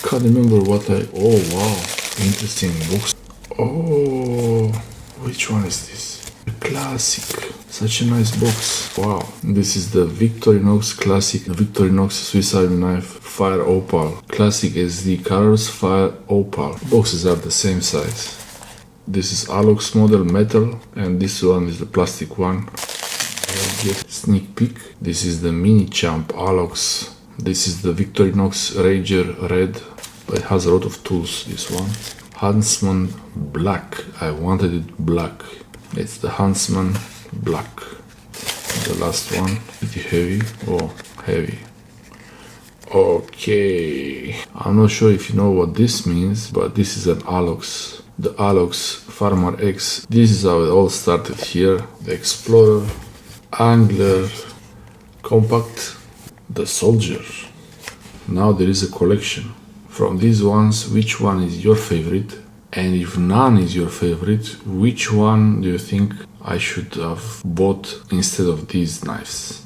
Can't remember what I... Oh wow, interesting box. Oh, which one is this? A classic. Such a nice box. Wow. This is the Victorinox Classic Victorinox Swiss Army Knife Fire Opal. Classic SD Colors Fire Opal. Boxes are the same size. This is Alox model metal, and this one is the plastic one. I'll get a sneak peek. This is the MiniChamp Alox. This is the Victorinox Ranger Red, but it has a lot of tools, this one. Huntsman Black. I wanted it black. It's the Huntsman Black. The last one, pretty heavy. Oh, heavy. Okay. I'm not sure if you know what this means, but this is an Alox. The Alox Farmer X. This is how it all started here. The Explorer, Angler, Compact, the Soldier. Now there is a collection. From these ones, which one is your favorite? And if none is your favorite, which one do you think I should have bought instead of these knives?